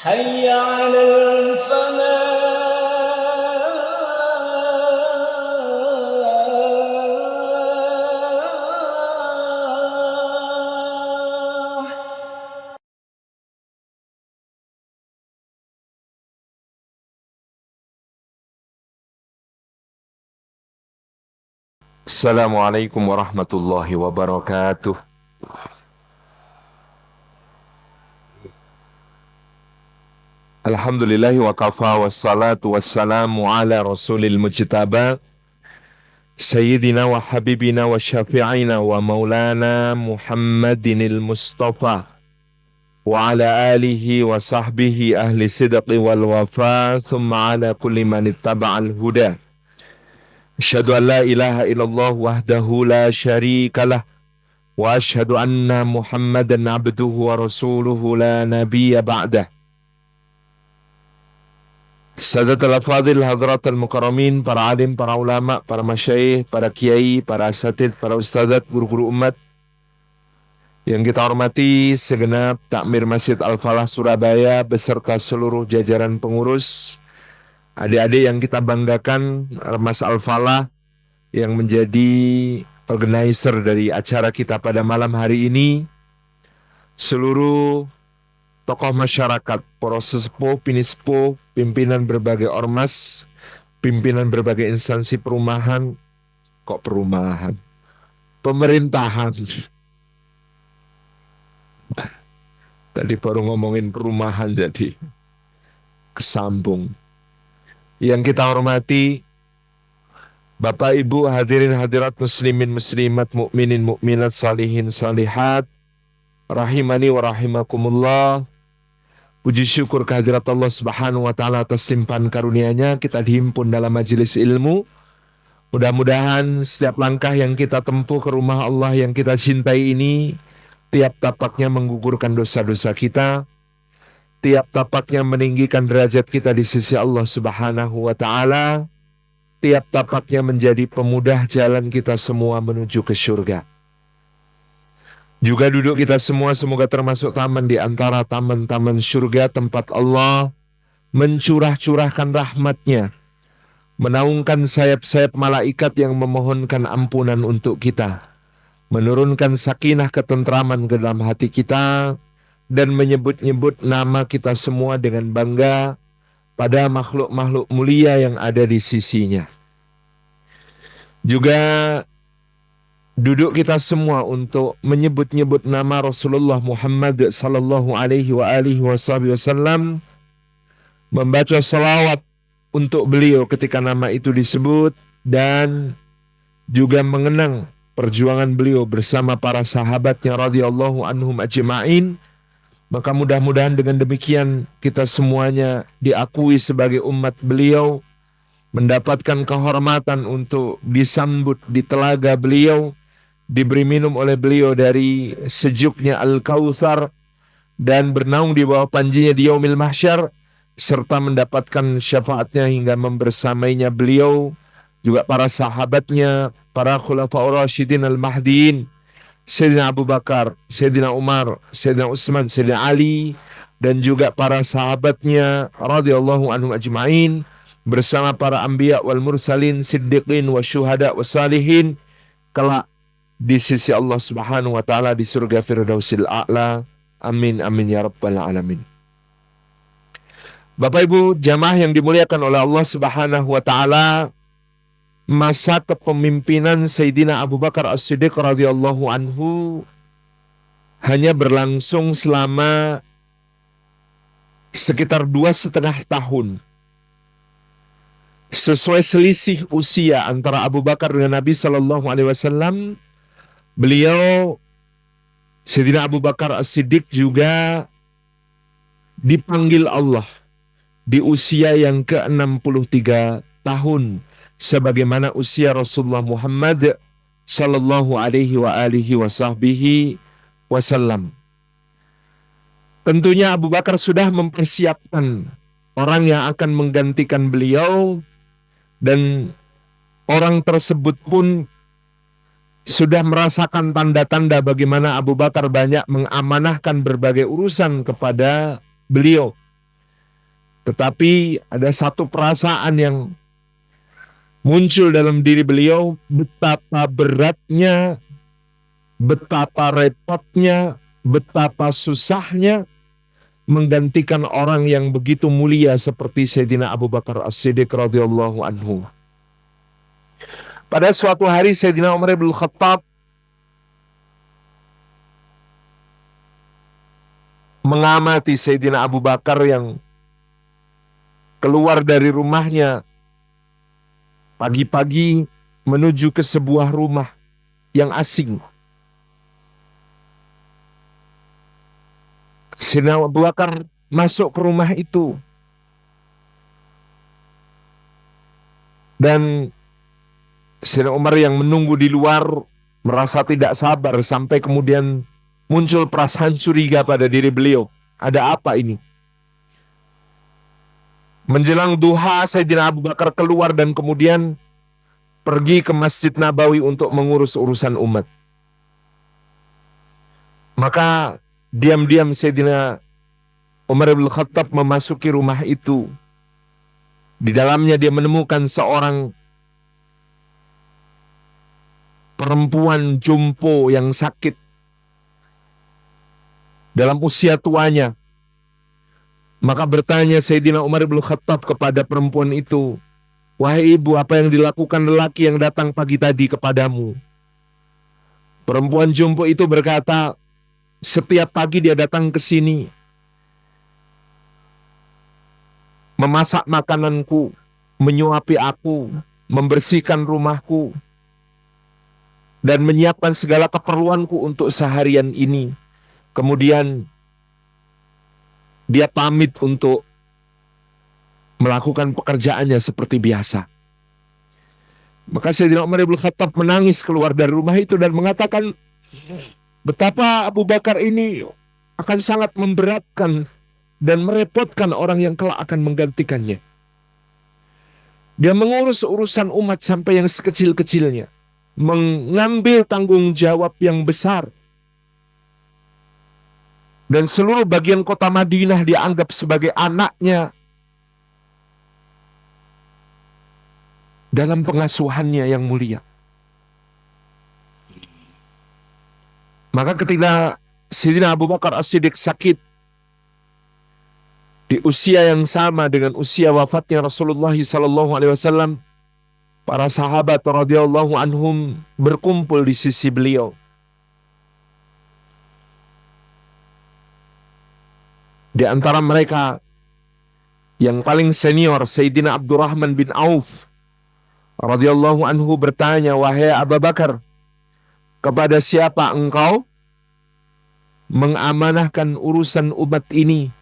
حي على الفلاح. Assalamualaikum warahmatullahi wabarakatuh. Alhamdulillahi wa kafa wassalatu wassalamu ala rasulil mujtaba Sayyidina wa habibina wa syafi'ina wa maulana Muhammadinil Mustafa wa ala alihi wa sahbihi ahli sidqi wal wafa thumma ala kulli man ittaba'al huda. Asyhadu an la ilaha illallah wahdahu la syarikalah wa asyhadu anna Muhammadan abduhu wa rasuluhu la nabiyya ba'dah. Sadatul Fadil, Hadratul Mukarramin, para alim, para ulama, para masyayikh, para kiai, para asatid, para ustadzat, guru-guru umat yang kita hormati, segenap takmir Masjid Al-Falah Surabaya beserta seluruh jajaran pengurus, adik-adik yang kita banggakan, Mas Al-Falah yang menjadi organizer dari acara kita pada malam hari ini, seluruh tokoh masyarakat, para sesepuh, pinispuh, pimpinan berbagai ormas, pimpinan berbagai instansi perumahan, pemerintahan. Tadi baru ngomongin perumahan jadi kesambung. Yang kita hormati, Bapak Ibu hadirin hadirat muslimin muslimat, mukminin mukminat, salihin salihat, rahimani wa rahimakumullah. Puji syukur kehadirat Allah Subhanahu wa taala atas limpahan karunia-Nya kita dihimpun dalam majelis ilmu. Mudah-mudahan setiap langkah yang kita tempuh ke rumah Allah yang kita cintai ini, tiap tapaknya menggugurkan dosa-dosa kita, tiap tapaknya meninggikan derajat kita di sisi Allah Subhanahu wa taala, tiap tapaknya menjadi pemudah jalan kita semua menuju ke surga. Juga duduk kita semua semoga termasuk taman di antara taman-taman surga, tempat Allah mencurah-curahkan rahmat-Nya, menaungkan sayap-sayap malaikat yang memohonkan ampunan untuk kita, menurunkan sakinah ketentraman ke dalam hati kita, dan menyebut-nyebut nama kita semua dengan bangga pada makhluk-makhluk mulia yang ada di sisinya. Juga duduk kita semua untuk menyebut-nyebut nama Rasulullah Muhammad sallallahu alaihi wa alihi wasallam, membaca salawat untuk beliau ketika nama itu disebut, dan juga mengenang perjuangan beliau bersama para sahabatnya radhiyallahu anhum ajma'in. Maka mudah-mudahan dengan demikian kita semuanya diakui sebagai umat beliau, mendapatkan kehormatan untuk disambut di telaga beliau, diberi minum oleh beliau dari sejuknya Al-Kautsar, dan bernaung di bawah panjinya di Yaumil Mahsyar, serta mendapatkan syafaatnya hingga membersamainya beliau, juga para sahabatnya, para khulafaur rasyidin al-mahdiin, Sayyidina Abu Bakar, Sayyidina Umar, Sayyidina Utsman, Sayyidina Ali, dan juga para sahabatnya radhiyallahu anhum ajma'in, bersama para anbiya wal mursalin, siddiqin wa syuhada wa salihin, kelak di sisi Allah Subhanahu wa taala di surga Firdausil A'la. Amin amin ya rabbal alamin. Bapak Ibu jamaah yang dimuliakan oleh Allah Subhanahu wa taala, masa kepemimpinan Sayyidina Abu Bakar As-Siddiq radhiyallahu anhu hanya berlangsung selama sekitar 2,5 tahun. Sesuai selisih usia antara Abu Bakar dengan Nabi sallallahu alaihi wasallam, beliau Sayyidina Abu Bakar As-Siddiq juga dipanggil Allah di usia yang ke-63 tahun sebagaimana usia Rasulullah Muhammad sallallahu alaihi wa alihi wasallam. Tentunya Abu Bakar sudah mempersiapkan orang yang akan menggantikan beliau, dan orang tersebut pun sudah merasakan tanda-tanda bagaimana Abu Bakar banyak mengamanahkan berbagai urusan kepada beliau. Tetapi ada satu perasaan yang muncul dalam diri beliau, betapa beratnya, betapa repotnya, betapa susahnya menggantikan orang yang begitu mulia seperti Sayyidina Abu Bakar As-Siddiq radhiyallahu anhu. Pada suatu hari Sayyidina Umar bin Khattab mengamati Sayyidina Abu Bakar yang keluar dari rumahnya pagi-pagi menuju ke sebuah rumah yang asing. Sayyidina Abu Bakar masuk ke rumah itu dan Sayyidina Umar yang menunggu di luar merasa tidak sabar sampai kemudian muncul perasaan curiga pada diri beliau. Ada apa ini? Menjelang duha Sayyidina Abu Bakar keluar dan kemudian pergi ke Masjid Nabawi untuk mengurus urusan umat. Maka diam-diam Sayyidina Umar bin Khattab memasuki rumah itu. Di dalamnya dia menemukan seorang perempuan jompo yang sakit dalam usia tuanya. Maka bertanya Sayyidina Umar bin Khattab kepada perempuan itu, "Wahai ibu, apa yang dilakukan lelaki yang datang pagi tadi kepadamu?" Perempuan jompo itu berkata, "Setiap pagi dia datang ke sini, memasak makananku, menyuapi aku, membersihkan rumahku, dan menyiapkan segala keperluanku untuk seharian ini. Kemudian dia pamit untuk melakukan pekerjaannya seperti biasa." Maka Sayyidina Umar bin Khattab menangis keluar dari rumah itu dan mengatakan, betapa Abu Bakar ini akan sangat memberatkan dan merepotkan orang yang kelak akan menggantikannya. Dia mengurus urusan umat sampai yang sekecil-kecilnya, mengambil tanggung jawab yang besar. Dan seluruh bagian kota Madinah dianggap sebagai anaknya dalam pengasuhannya yang mulia. Maka ketika Sayyidina Abu Bakar As-Siddiq sakit di usia yang sama dengan usia wafatnya Rasulullah SAW, para sahabat radhiyallahu anhum berkumpul di sisi beliau. Di antara mereka yang paling senior Sayyidina Abdurrahman bin Auf radhiyallahu anhu bertanya, "Wahai Abu Bakar, kepada siapa engkau mengamanahkan urusan umat ini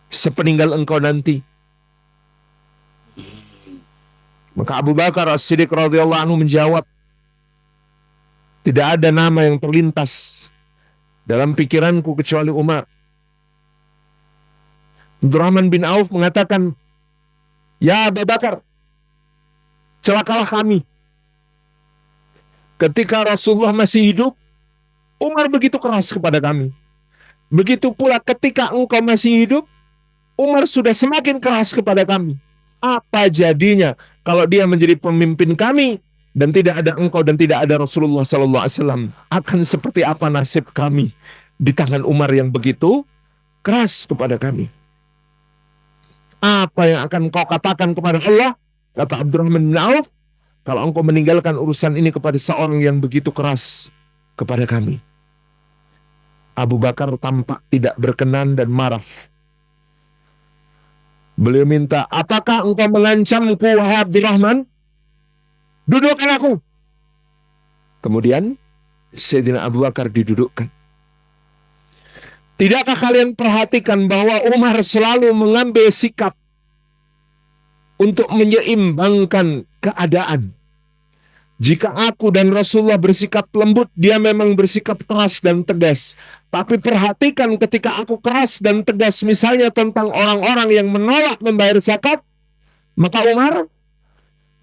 sepeninggal engkau nanti?" Maka Abu Bakar As-Siddiq radhiyallahu anhu menjawab, "Tidak ada nama yang terlintas dalam pikiranku kecuali Umar." Abdurrahman bin Auf mengatakan, "Ya Abu Bakar, celakalah kami. Ketika Rasulullah masih hidup, Umar begitu keras kepada kami. Begitu pula ketika engkau masih hidup, Umar sudah semakin keras kepada kami. Apa jadinya kalau dia menjadi pemimpin kami dan tidak ada engkau dan tidak ada Rasulullah SAW? Akan seperti apa nasib kami di tangan Umar yang begitu keras kepada kami? Apa yang akan kau katakan kepada Allah?" Kata Abdurrahman bin Auf, "Kalau engkau meninggalkan urusan ini kepada seorang yang begitu keras kepada kami." Abu Bakar tampak tidak berkenan dan marah. Beliau minta, "Apakah engkau mengancamku, wahai Abdurrahman? Dudukkan aku." Kemudian Sayyidina Abu Bakar didudukkan. Tidakkah kalian perhatikan bahwa Umar selalu mengambil sikap untuk menyeimbangkan keadaan? Jika aku dan Rasulullah bersikap lembut, dia memang bersikap keras dan tegas. Tapi perhatikan ketika aku keras dan tegas, misalnya tentang orang-orang yang menolak membayar zakat, maka Umar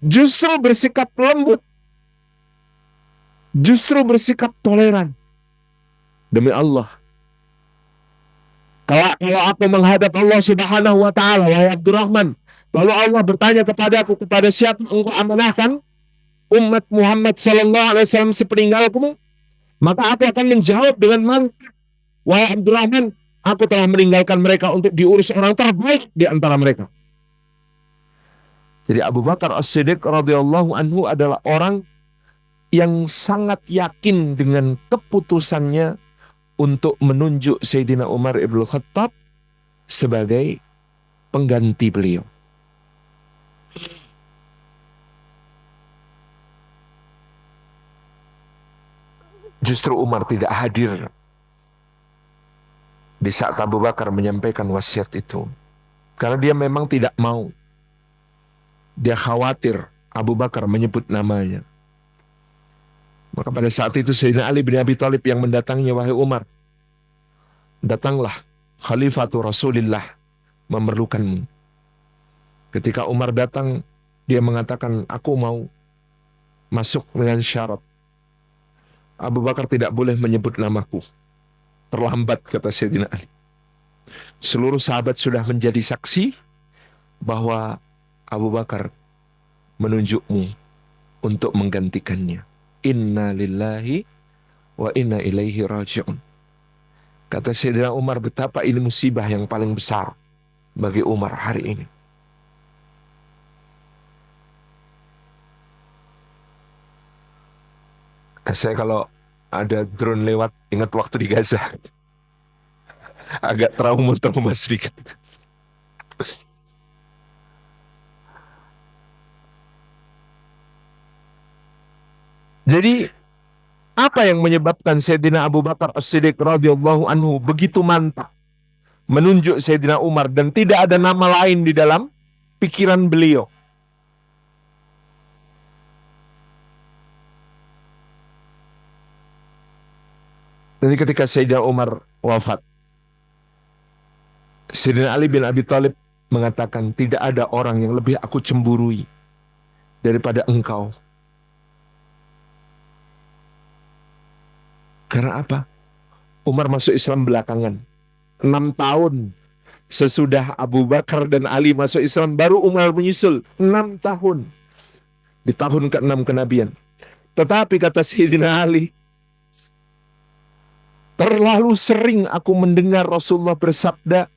justru bersikap lembut, justru bersikap toleran. Demi Allah, Kalau aku menghadap Allah Subhanahu wa taala, wahai Abdurrahman, lalu Allah bertanya kepadaku, kepada siapa engkau amanahkan umat Muhammad sallallahu alaihi wasallam sepeninggalku? Maka aku akan menjawab dengan mantap, wahai Abdurrahman, aku telah meninggalkan mereka untuk diurus orang terbaik di antara mereka. Jadi Abu Bakar As-Siddiq radhiyallahu anhu adalah orang yang sangat yakin dengan keputusannya untuk menunjuk Sayyidina Umar ibn Khattab sebagai pengganti beliau. Justru Umar tidak hadir di saat Abu Bakar menyampaikan wasiat itu. Karena dia memang tidak mau. Dia khawatir Abu Bakar menyebut namanya. Maka pada saat itu Sayyidina Ali bin Abi Thalib yang mendatanginya, wahai Umar, datanglah Khalifatu Rasulillah memerlukanmu. Ketika Umar datang, dia mengatakan, aku mau masuk dengan syarat. Abu Bakar tidak boleh menyebut namaku. Terlambat, kata Sayyidina Ali. Seluruh sahabat sudah menjadi saksi bahwa Abu Bakar menunjukmu untuk menggantikannya. Inna lillahi wa inna ilaihi raji'un. Kata Sayyidina Umar, betapa ini musibah yang paling besar bagi Umar hari ini. Saya kalau ada drone lewat, ingat waktu di Gaza. Agak trauma sedikit. Jadi apa yang menyebabkan Sayyidina Abu Bakar As-Siddiq radhiyallahu anhu begitu mantap menunjuk Sayyidina Umar dan tidak ada nama lain di dalam pikiran beliau? Jadi ketika Sayyidina Umar wafat, Sayyidina Ali bin Abi Thalib mengatakan, tidak ada orang yang lebih aku cemburui daripada engkau. Karena apa? Umar masuk Islam belakangan. 6 tahun sesudah Abu Bakar dan Ali masuk Islam, baru Umar menyusul. 6 tahun. Di tahun ke-6 kenabian. Tetapi kata Sayyidina Ali, terlalu sering aku mendengar Rasulullah bersabda,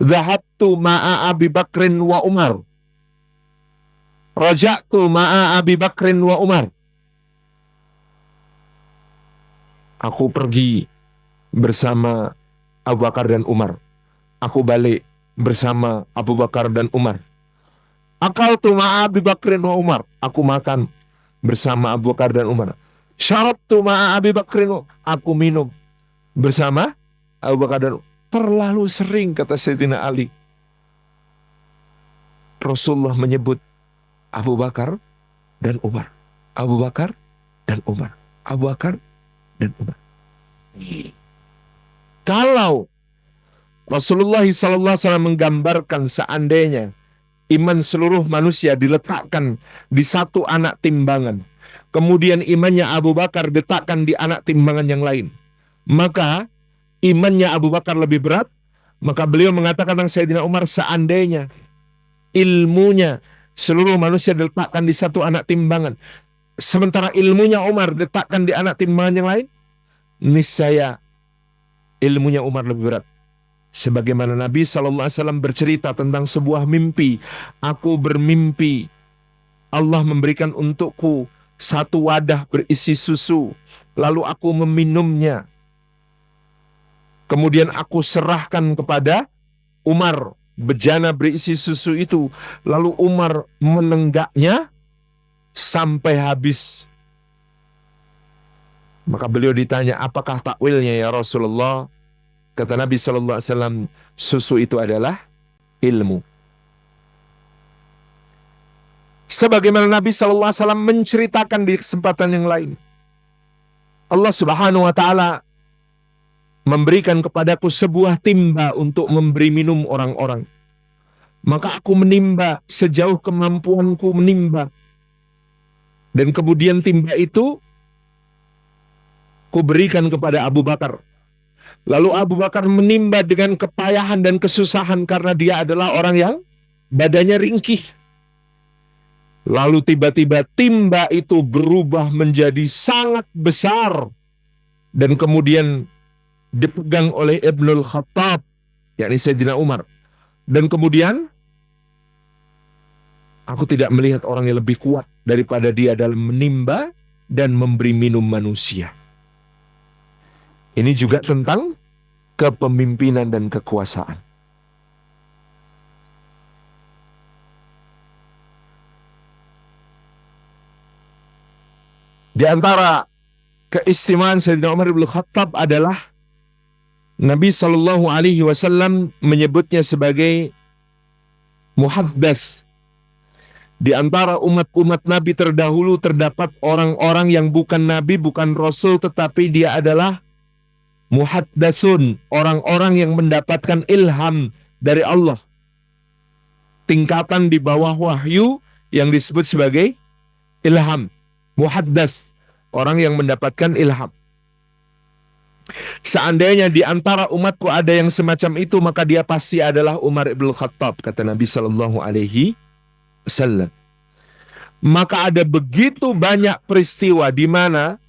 Zahabtu ma'a Abi Bakrin wa Umar. Raja'tu ma'a Abi Bakrin wa Umar. Aku pergi bersama Abu Bakar dan Umar. Aku balik bersama Abu Bakar dan Umar. Akaltu ma'a Abi Bakrin wa Umar. Aku makan bersama Abu Bakar dan Umar. Syarabtu ma'a Abi Bakrin. Aku minum bersama Abu Bakar dan Umar. Terlalu sering, kata Sayyidina Ali, Rasulullah menyebut Abu Bakar dan Umar. Abu Bakar dan Umar. Abu Bakar dan Umar. Kalau Rasulullah SAW menggambarkan seandainya iman seluruh manusia diletakkan di satu anak timbangan, kemudian imannya Abu Bakar diletakkan di anak timbangan yang lain, maka imannya Abu Bakar lebih berat. Maka beliau mengatakan tentang Sayyidina Umar, seandainya ilmunya seluruh manusia diletakkan di satu anak timbangan, sementara ilmunya Umar diletakkan di anak timbangan yang lain, niscaya ilmunya Umar lebih berat. Sebagaimana Nabi SAW bercerita tentang sebuah mimpi. Aku bermimpi Allah memberikan untukku satu wadah berisi susu, lalu aku meminumnya. Kemudian aku serahkan kepada Umar bejana berisi susu itu, lalu Umar menenggaknya sampai habis. Maka beliau ditanya, apakah takwilnya ya Rasulullah? Kata Nabi SAW, susu itu adalah ilmu. Sebagaimana Nabi SAW menceritakan di kesempatan yang lain, Allah Subhanahu wa Ta'ala memberikan kepadaku sebuah timba untuk memberi minum orang-orang. Maka aku menimba sejauh kemampuanku menimba. Dan kemudian timba itu kuberikan kepada Abu Bakar. Lalu Abu Bakar menimba dengan kepayahan dan kesusahan karena dia adalah orang yang badannya ringkih. Lalu tiba-tiba timba itu berubah menjadi sangat besar dan kemudian dipegang oleh Ibnul Khattab, yakni Sayyidina Umar. Dan kemudian aku tidak melihat orang yang lebih kuat daripada dia dalam menimba dan memberi minum manusia. Ini juga tentang kepemimpinan dan kekuasaan. Di antara keistimewaan Sayyidina Umar bin Khattab adalah Nabi Shallallahu Alaihi Wasallam menyebutnya sebagai muhaddats. Di antara umat-umat Nabi terdahulu terdapat orang-orang yang bukan Nabi, bukan Rasul, tetapi dia adalah muhaddatsun, orang-orang yang mendapatkan ilham dari Allah. Tingkatan di bawah wahyu yang disebut sebagai ilham. Muhaddats, orang yang mendapatkan ilham. Seandainya di antara umatku ada yang semacam itu, maka dia pasti adalah Umar ibn Khattab, kata Nabi Sallallahu Alaihi Wasallam. Maka ada begitu banyak peristiwa di mana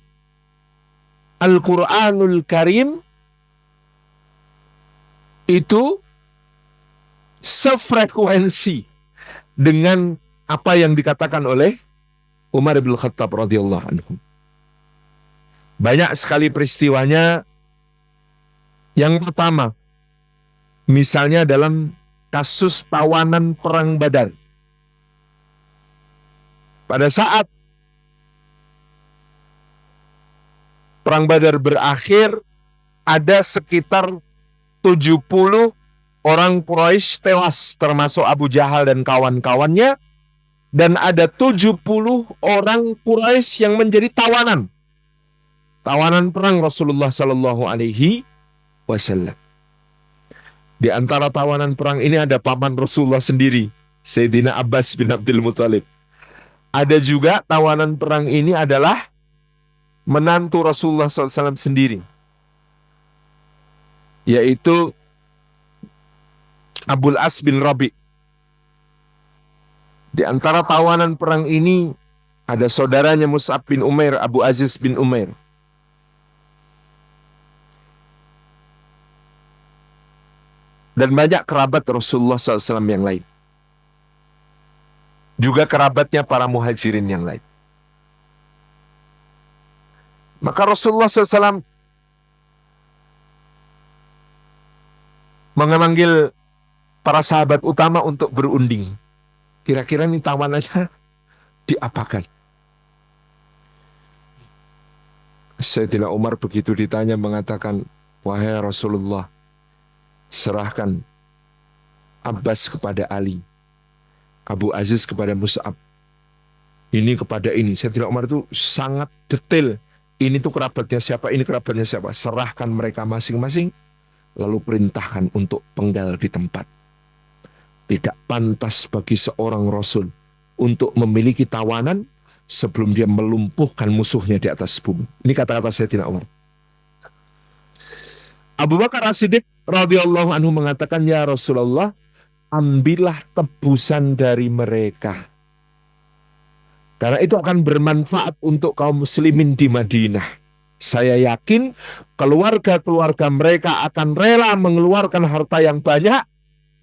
Al-Quranul Karim itu sefrekuensi dengan apa yang dikatakan oleh Umar bin Khattab radhiyallahu anhu. Banyak sekali peristiwanya. Yang pertama, misalnya dalam kasus tawanan perang Badar. Pada saat perang Badar berakhir, ada sekitar 70 orang Quraisy tewas, termasuk Abu Jahal dan kawan-kawannya. Dan ada 70 orang Quraisy yang menjadi tawanan. Tawanan perang Rasulullah Sallallahu Alaihi Wasallam. Di antara tawanan perang ini ada paman Rasulullah sendiri, Sayyidina Abbas bin Abdul Muthalib. Ada juga tawanan perang ini adalah menantu Rasulullah SAW sendiri, yaitu Abul As bin Rabi. Di antara tawanan perang ini ada saudaranya Mus'ab bin Umair, Abu Aziz bin Umair. Dan banyak kerabat Rasulullah SAW yang lain. Juga kerabatnya para muhajirin yang lain. Maka Rasulullah SAW memanggil para sahabat utama untuk berunding. Kira-kira ini tawanannya diapakan? Sayyidina Umar begitu ditanya mengatakan, wahai Rasulullah, serahkan Abbas kepada Ali, Abu Aziz kepada Mus'ab, ini kepada ini. Sayyidina Umar itu sangat detail. Ini tuh kerabatnya siapa, ini kerabatnya siapa. Serahkan mereka masing-masing, lalu perintahkan untuk penggal di tempat. Tidak pantas bagi seorang Rasul untuk memiliki tawanan sebelum dia melumpuhkan musuhnya di atas bumi. Ini kata-kata Sayyidina Umar. Abu Bakar As-Siddiq radhiyallahu anhu mengatakan, ya Rasulullah, ambillah tebusan dari mereka. Karena itu akan bermanfaat untuk kaum muslimin di Madinah. Saya yakin keluarga-keluarga mereka akan rela mengeluarkan harta yang banyak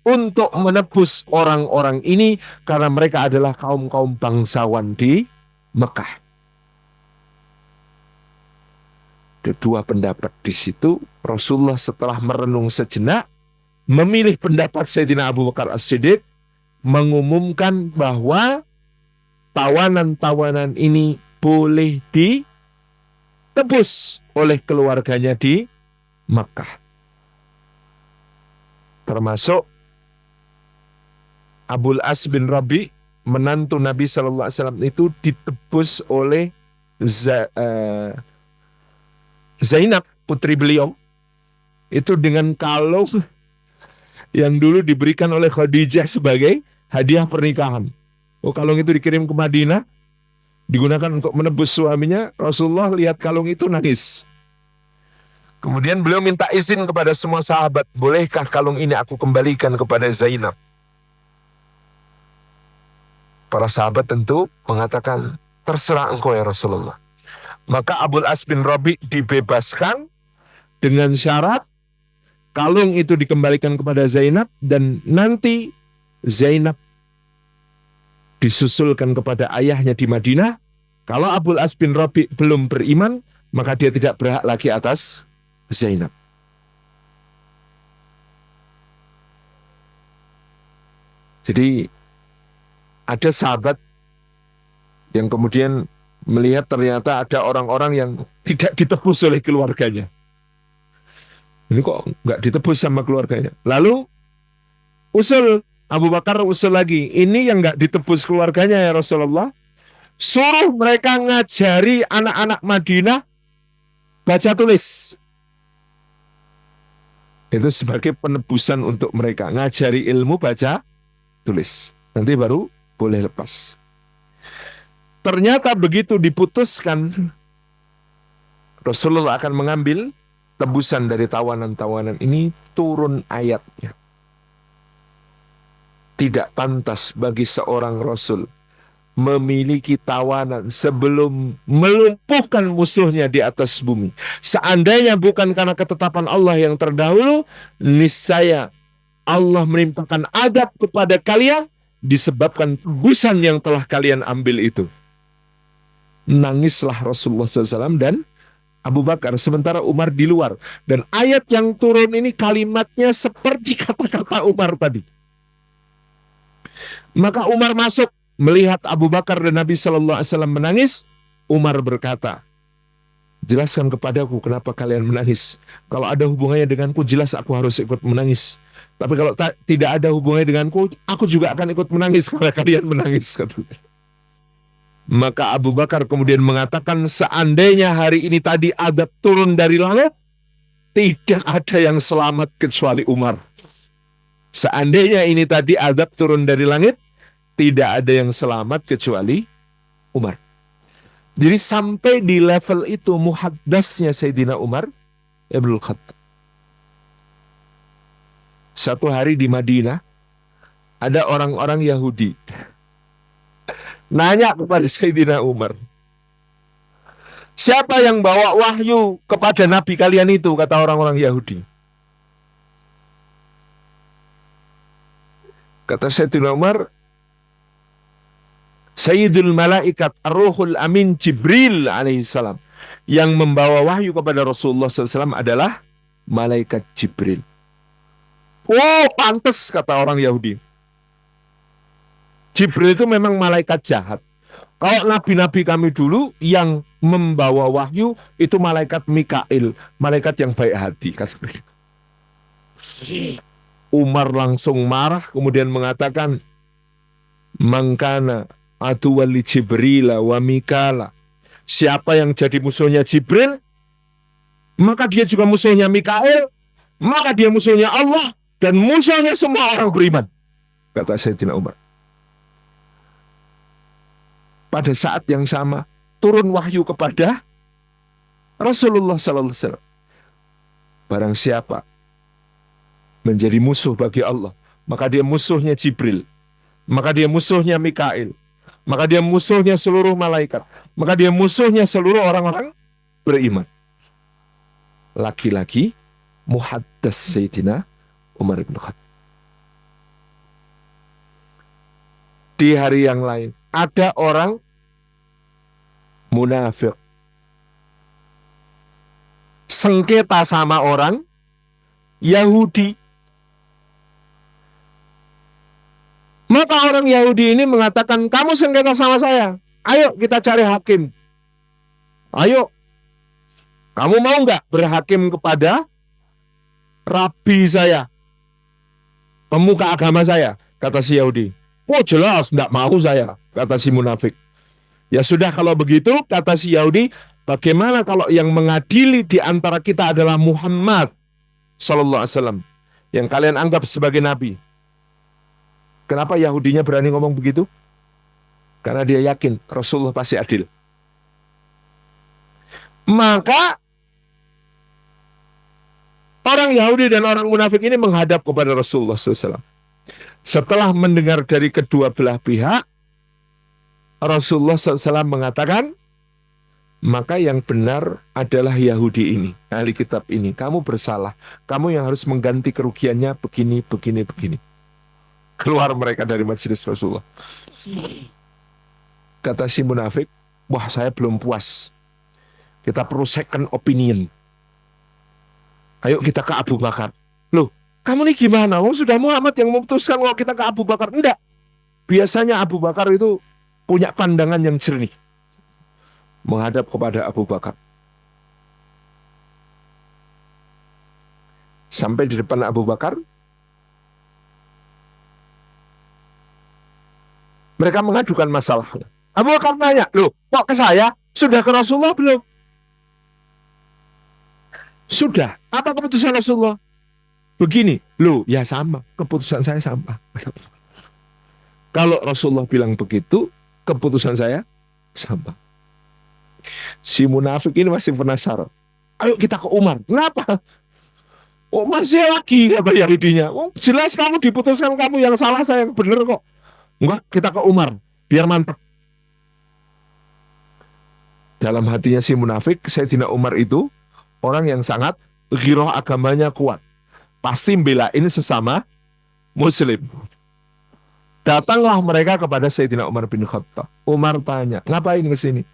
untuk menebus orang-orang ini, karena mereka adalah kaum-kaum bangsawan di Mekah. Kedua pendapat di situ, Rasulullah setelah merenung sejenak, memilih pendapat Sayyidina Abu Bakar As-Siddiq, mengumumkan bahwa tawanan-tawanan ini boleh ditebus oleh keluarganya di Mekah. Termasuk Abul As bin Rabi, menantu Nabi SAW itu ditebus oleh Zainab, putri beliau, itu dengan kalung yang dulu diberikan oleh Khadijah sebagai hadiah pernikahan. Oh, kalung itu dikirim ke Madinah, digunakan untuk menebus suaminya. Rasulullah lihat kalung itu nangis. Kemudian beliau minta izin kepada semua sahabat, bolehkah kalung ini aku kembalikan kepada Zainab? Para sahabat tentu mengatakan, terserah engkau ya Rasulullah. Maka Abul As bin Rabi dibebaskan dengan syarat kalung itu dikembalikan kepada Zainab, dan nanti Zainab disusulkan kepada ayahnya di Madinah. Kalau Abul As bin Rabi belum beriman, maka dia tidak berhak lagi atas Zainab. Jadi ada sahabat yang kemudian melihat ternyata ada orang-orang yang tidak ditebus oleh keluarganya. Ini kok nggak ditebus sama keluarganya. Lalu Abu Bakar usul lagi, ini yang nggak ditebus keluarganya ya Rasulullah, suruh mereka ngajari anak-anak Madinah baca tulis. Itu sebagai penebusan untuk mereka, ngajari ilmu baca tulis. Nanti baru boleh lepas. Ternyata begitu diputuskan, Rasulullah akan mengambil tebusan dari tawanan-tawanan ini, turun ayatnya. Tidak pantas bagi seorang Rasul memiliki tawanan sebelum melumpuhkan musuhnya di atas bumi. Seandainya bukan karena ketetapan Allah yang terdahulu, niscaya Allah menimpakan adab kepada kalian disebabkan tebusan yang telah kalian ambil itu. Nangislah Rasulullah SAW dan Abu Bakar, sementara Umar di luar. Dan ayat yang turun ini kalimatnya seperti kata-kata Umar tadi. Maka Umar masuk, melihat Abu Bakar dan Nabi SAW menangis. Umar berkata, jelaskan kepadaku kenapa kalian menangis. Kalau ada hubungannya denganku, jelas aku harus ikut menangis. Tapi kalau tidak ada hubungannya denganku, aku juga akan ikut menangis karena kalian menangis. Maka Abu Bakar kemudian mengatakan, seandainya hari ini tadi adab turun dari langit, tidak ada yang selamat kecuali Umar. Seandainya ini tadi adab turun dari langit, tidak ada yang selamat kecuali Umar. Jadi sampai di level itu muhaddasnya Sayyidina Umar Ibnul Khattab. Satu hari di Madinah, ada orang-orang Yahudi nanya kepada Sayyidina Umar, siapa yang bawa wahyu kepada Nabi kalian itu, kata orang-orang Yahudi. Kata Sayyidina Umar, Sayyidul Malaikat Ar-Ruhul Amin Jibril alaihissalam. Yang membawa wahyu kepada Rasulullah SAW adalah Malaikat Jibril. Oh, pantas, kata orang Yahudi. Jibril itu memang malaikat jahat. Kalau nabi-nabi kami dulu yang membawa wahyu itu malaikat Mikail, malaikat yang baik hati. Umar langsung marah, kemudian mengatakan, mangkana atuwali Jibrila wa Mikala. Siapa yang jadi musuhnya Jibril, maka dia juga musuhnya Mikail, maka dia musuhnya Allah, dan musuhnya semua orang beriman, kata Sayyidina Umar. Pada saat yang sama turun wahyu kepada Rasulullah SAW. Barang siapa menjadi musuh bagi Allah, maka dia musuhnya Jibril, maka dia musuhnya Mikail, maka dia musuhnya seluruh malaikat, maka dia musuhnya seluruh orang-orang beriman. Laki-laki muhaddas Sayyidina Umar bin Khattab. Di hari yang lain ada orang munafik sengketa sama orang Yahudi. Maka orang Yahudi ini mengatakan, kamu sengketa sama saya, ayo kita cari hakim. Ayo, kamu mau nggak berhakim kepada rabi saya, pemuka agama saya, kata si Yahudi. Oh jelas, nggak mau saya, kata si munafik. Ya sudah kalau begitu, kata si Yahudi, bagaimana kalau yang mengadili di antara kita adalah Muhammad Sallallahu Alaihi Wasallam, yang kalian anggap sebagai nabi. Kenapa Yahudinya berani ngomong begitu? Karena dia yakin Rasulullah pasti adil. Maka Orang Yahudi dan orang munafik ini menghadap kepada Rasulullah SAW. Setelah mendengar dari kedua belah pihak, Rasulullah SAW mengatakan, maka yang benar adalah Yahudi ini, ahli kitab ini. Kamu bersalah. Kamu yang harus mengganti kerugiannya begini, begini, begini. Keluar mereka dari majelis Rasulullah. Kata si munafik, wah saya belum puas. Kita perlu second opinion. Ayo kita ke Abu Bakar. Loh, kamu nih gimana? Oh, sudah Muhammad yang memutuskan kalau kita ke Abu Bakar. Enggak. Biasanya Abu Bakar itu punya pandangan yang jernih. Menghadap kepada Abu Bakar. Sampai di depan Abu Bakar, mereka mengadukan masalahnya. Abu Bakar tanya, loh kok ke saya? Sudah ke Rasulullah belum? Sudah. Apa keputusan Rasulullah? Begini, loh ya sama. Keputusan saya sama. Kalau Rasulullah bilang begitu, keputusan saya sama. Si munafik ini masih penasaran. Ayo kita ke Umar. Kenapa? Oh masih lagi kata Yahudinya. Oh jelas kamu diputuskan kamu yang salah, saya yang benar kok. Enggak, kita ke Umar. Biar mantap. Dalam hatinya si munafik, Sayyidina Umar itu orang yang sangat ghirah, agamanya kuat. Pasti belain sesama muslim. Datanglah mereka kepada Sayyidina Umar bin Khattab. Umar tanya, ngapain ke sini?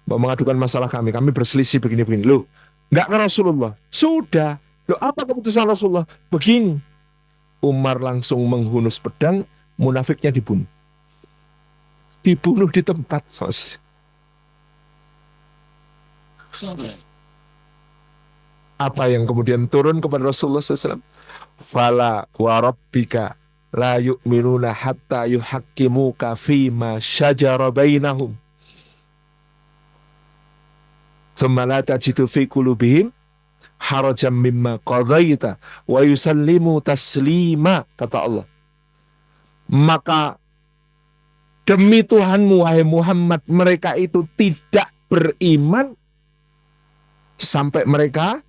Mau mengadukan masalah kami berselisih begini-begini. Loh, enggak ke Rasulullah. Sudah. Loh, apa keputusan Rasulullah? Begini. Umar langsung menghunus pedang, munafiknya dibunuh. Dibunuh di tempat. Apa yang kemudian turun kepada Rasulullah SAW? Fala wa rabbika la yu'minuna hatta yuhakkimuka fima syajara bainahum. Thumma la tajidu fi qulubihim harajan mimma qadaita wa yusallimu taslima, kata Allah. Maka demi Tuhanmu wahai Muhammad, mereka itu tidak beriman sampai mereka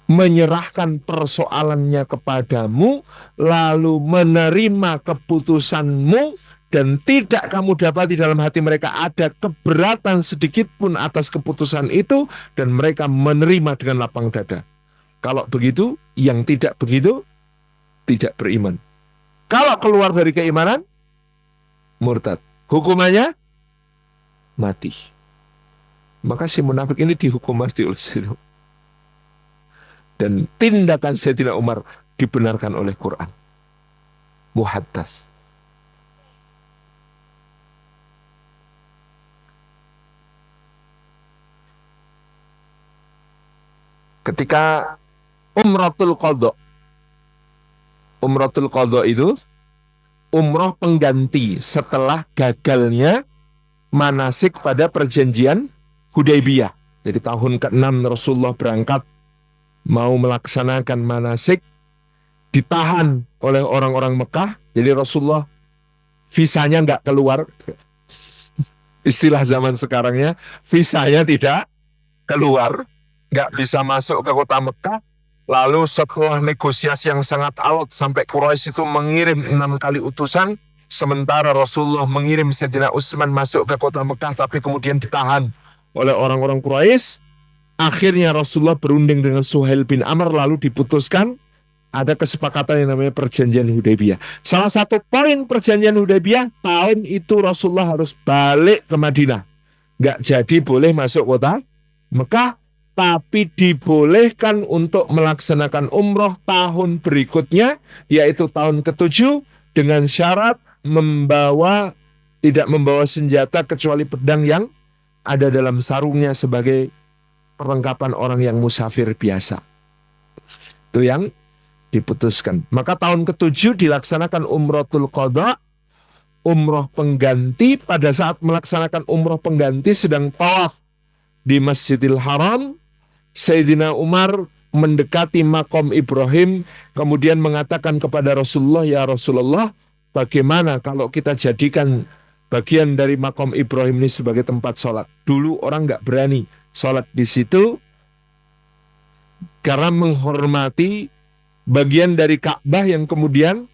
menyerahkan persoalannya kepadamu, lalu menerima keputusanmu, dan tidak kamu dapati dalam hati mereka ada keberatan sedikit pun atas keputusan itu, dan mereka menerima dengan lapang dada. Kalau begitu, yang tidak begitu tidak beriman. Kalau keluar dari keimanan, murtad. Hukumannya mati. Maka si munafik ini dihukum mati oleh Sayyidina Umar. Dan tindakan Sayyidina Umar dibenarkan oleh Quran. Muhaddas. Ketika Umratul Qadha. Umratul Qadha itu umroh pengganti setelah gagalnya manasik pada perjanjian Hudaybiyah. Jadi tahun ke-6 Rasulullah berangkat mau melaksanakan manasik, ditahan oleh orang-orang Mekah. Jadi Rasulullah visanya nggak keluar. Istilah zaman sekarangnya, visanya tidak keluar, nggak bisa masuk ke kota Mekah. Lalu setelah negosiasi yang sangat alot sampai Quraisy itu mengirim 6 kali utusan, sementara Rasulullah mengirim Sayyidina Utsman masuk ke kota Mekah, tapi kemudian ditahan oleh orang-orang Quraisy. Akhirnya Rasulullah berunding dengan Suhail bin Amr, lalu diputuskan ada kesepakatan yang namanya perjanjian Hudaybiyah. Salah satu poin perjanjian Hudaybiyah, tahun itu Rasulullah harus balik ke Madinah. Nggak jadi boleh masuk kota Mekah, tapi dibolehkan untuk melaksanakan umroh tahun berikutnya, yaitu tahun ke-7, dengan syarat tidak membawa senjata kecuali pedang yang ada dalam sarungnya sebagai perlengkapan orang yang musafir biasa. Itu yang diputuskan. Maka tahun ke-7 dilaksanakan Umratul Qadha, umroh pengganti. Pada saat melaksanakan umroh pengganti sedang tawaf di Masjidil Haram, Sayyidina Umar mendekati makom Ibrahim, kemudian mengatakan kepada Rasulullah, ya Rasulullah, bagaimana kalau kita jadikan bagian dari makom Ibrahim ini sebagai tempat sholat? Dulu orang nggak berani sholat di situ, karena menghormati bagian dari Ka'bah yang kemudian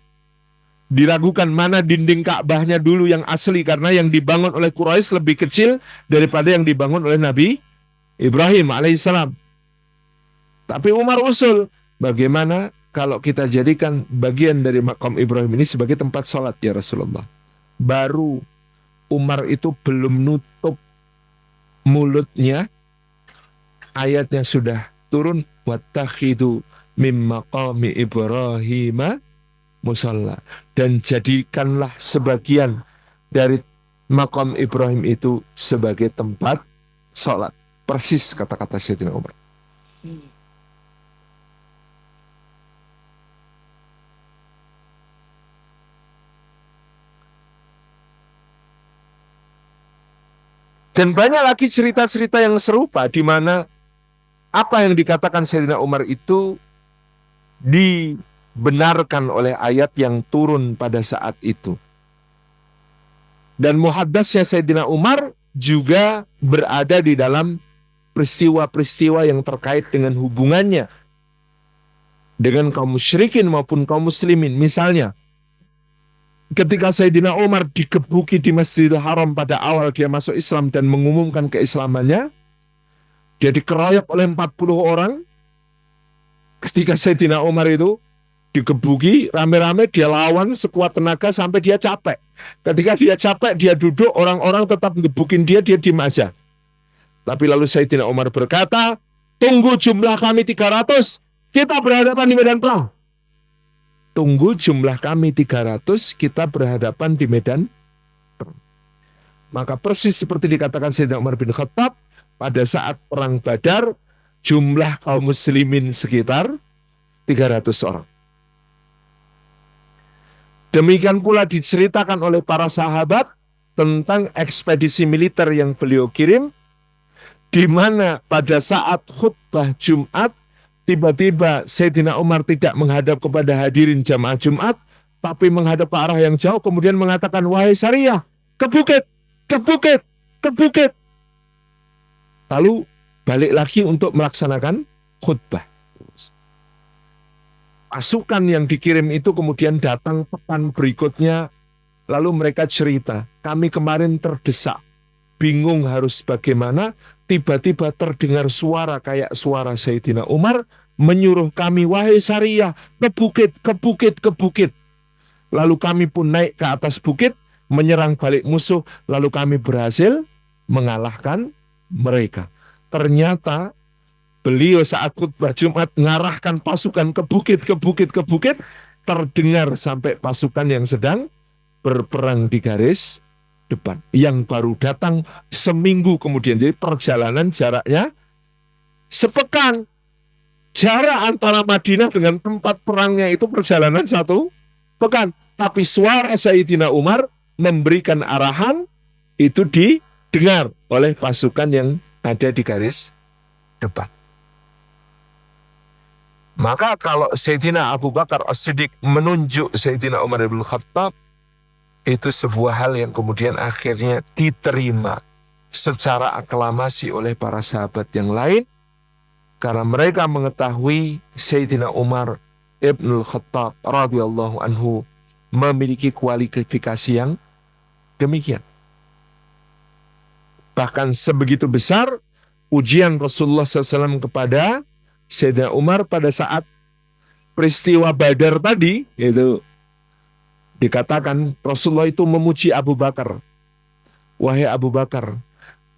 diragukan mana dinding Ka'bahnya dulu yang asli, karena yang dibangun oleh Quraisy lebih kecil daripada yang dibangun oleh Nabi Ibrahim alaihissalam. Tapi Umar usul, bagaimana kalau kita jadikan bagian dari makam Ibrahim ini sebagai tempat sholat ya Rasulullah. Baru Umar itu belum nutup mulutnya, ayatnya sudah turun, wattakhidu mim maqami Ibrahim musalla, dan jadikanlah sebagian dari makam Ibrahim itu sebagai tempat sholat. Persis kata-kata Sayyidina Umar. Dan banyak lagi cerita-cerita yang serupa di mana apa yang dikatakan Sayyidina Umar itu dibenarkan oleh ayat yang turun pada saat itu. Dan muhaddasnya Sayyidina Umar juga berada di dalam peristiwa-peristiwa yang terkait dengan hubungannya dengan kaum musyrikin maupun kaum muslimin. Misalnya, ketika Sayyidina Umar digebuki di Masjidil Haram pada awal dia masuk Islam dan mengumumkan keislamannya, dia dikeroyok oleh 40 orang. Ketika Sayyidina Umar itu digebuki rame-rame, dia lawan sekuat tenaga sampai dia capek. Ketika dia capek, dia duduk, orang-orang tetap ngebukin dia diem aja. Tapi lalu Sayyidina Umar berkata, tunggu jumlah kami 300, kita berhadapan di medan perang. Tunggu jumlah kami 300, kita berhadapan di medan perang. Maka persis seperti dikatakan Sayyidina Umar bin Khattab, pada saat perang Badar, jumlah kaum muslimin sekitar 300 orang. Demikian pula diceritakan oleh para sahabat tentang ekspedisi militer yang beliau kirim, di mana pada saat khutbah Jumat, tiba-tiba Sayyidina Umar tidak menghadap kepada hadirin jamaah Jumat, tapi menghadap ke arah yang jauh, kemudian mengatakan, wahai Sariyah, ke bukit, ke bukit, ke bukit. Lalu balik lagi untuk melaksanakan khutbah. Pasukan yang dikirim itu kemudian datang pekan berikutnya, lalu mereka cerita, kami kemarin terdesak, bingung harus bagaimana, tiba-tiba terdengar suara kayak suara Sayyidina Umar, menyuruh kami, wahai Sariyah, ke bukit, ke bukit, ke bukit. Lalu kami pun naik ke atas bukit, menyerang balik musuh, lalu kami berhasil mengalahkan mereka. Ternyata beliau saat khutbah Jumat mengarahkan pasukan ke bukit, ke bukit, ke bukit, terdengar sampai pasukan yang sedang berperang di garis depan, yang baru datang seminggu kemudian. Jadi perjalanan jaraknya sepekan. Jarak antara Madinah dengan tempat perangnya itu perjalanan 1 pekan. Tapi suara Sayyidina Umar memberikan arahan itu didengar oleh pasukan yang ada di garis depan. Maka kalau Sayyidina Abu Bakar As-Siddiq menunjuk Sayyidina Umar bin Khattab, itu sebuah hal yang kemudian akhirnya diterima secara aklamasi oleh para sahabat yang lain, karena mereka mengetahui Sayyidina Umar ibn Khattab radhiyallahu anhu memiliki kualifikasi yang demikian. Bahkan sebegitu besar ujian Rasulullah SAW kepada Sayyidina Umar pada saat peristiwa Badar tadi, itu dikatakan Rasulullah itu memuji Abu Bakar. Wahai Abu Bakar,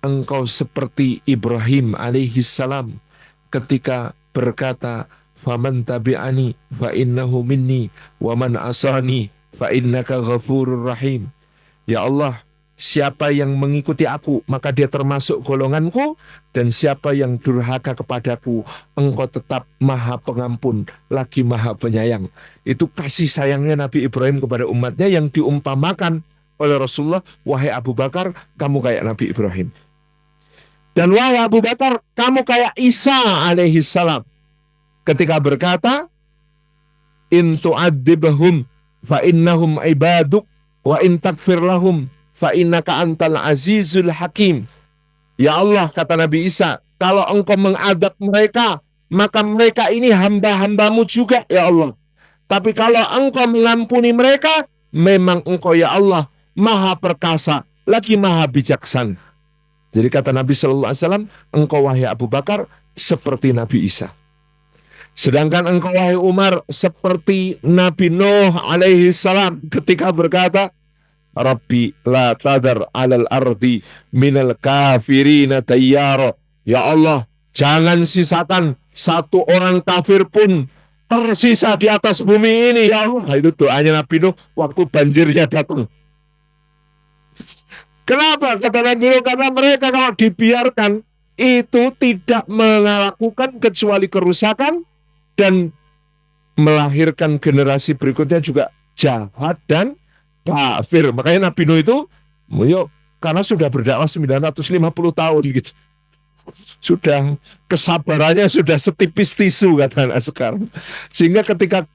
engkau seperti Ibrahim alaihi salam ketika berkata, faman tabi'ani fa innahu minni wa man asani fa innaka ghafurur rahim. Ya Allah, siapa yang mengikuti aku maka dia termasuk golonganku, dan siapa yang durhaka kepadaku engkau tetap maha pengampun lagi maha penyayang. Itu kasih sayangnya Nabi Ibrahim kepada umatnya yang diumpamakan oleh Rasulullah, wahai Abu Bakar, kamu kayak Nabi Ibrahim. Dan wahai Abu Bakar, kamu kayak Isa alaihi salam ketika berkata, in tu'adzibhum fa innahum ibaduk wa in takfir lahum fa innaka antal azizul hakim. Ya Allah, kata Nabi Isa, kalau engkau mengadab mereka, maka mereka ini hamba-hambamu juga ya Allah. Tapi kalau engkau mengampuni mereka, memang engkau ya Allah maha perkasa, lagi maha bijaksana. Jadi kata Nabi Sallallahu Alaihi Wasallam, engkau wahai Abu Bakar seperti Nabi Isa. Sedangkan engkau wahai Umar seperti Nabi Nuh alaihi salam ketika berkata, Rabbi la tadar alal ardi minal kafirina tayyara. Ya Allah, jangan sisakan satu orang kafir pun tersisa di atas bumi ini ya Allah. Itu doanya Nabi Nuh waktu banjirnya datang. Kenapa? Kata Nabi Nuh, karena mereka kalau dibiarkan itu tidak melakukan kecuali kerusakan dan melahirkan generasi berikutnya juga jahat dan kafir. Makanya Nabi Nuh itu karena sudah berdakwah 950 tahun gitu. Sudah kesabarannya sudah setipis tisu kata anak sekarang. Sehingga ketika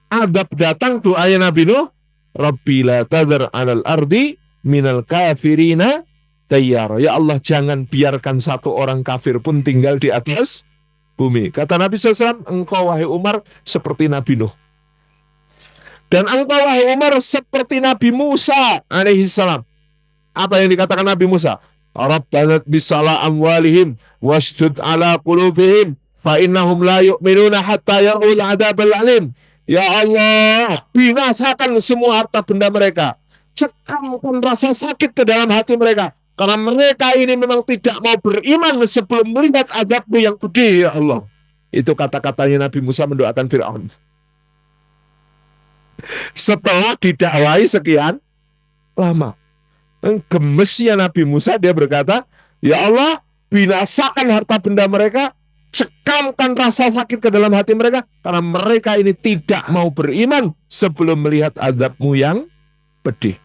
adab datang doanya Nabi Nuh, Rabbi la tadhar 'alal ardi minal kafirina tayyara. Ya Allah, jangan biarkan satu orang kafir pun tinggal di atas bumi. Kata Nabi SAW, engkau wahai Umar seperti Nabi Nuh. Dan engkau wahai Umar seperti Nabi Musa alaihi salam. Apa yang dikatakan Nabi Musa? Rabbana bisala amwalihim washdud ala qulubihim fa innahum la yu'minuna hatta yarul adzabal alim. Ya Allah, binasakan semua harta benda mereka. Cekamkan rasa sakit ke dalam hati mereka. Karena mereka ini memang tidak mau beriman sebelum melihat azab-Mu yang pedih ya Allah. Itu kata-katanya Nabi Musa mendoakan Fir'aun. Setelah didakwai sekian lama, gemesnya Nabi Musa, dia berkata, ya Allah, binasakan harta benda mereka, cekamkan rasa sakit ke dalam hati mereka, karena mereka ini tidak mau beriman sebelum melihat azab-Mu yang pedih.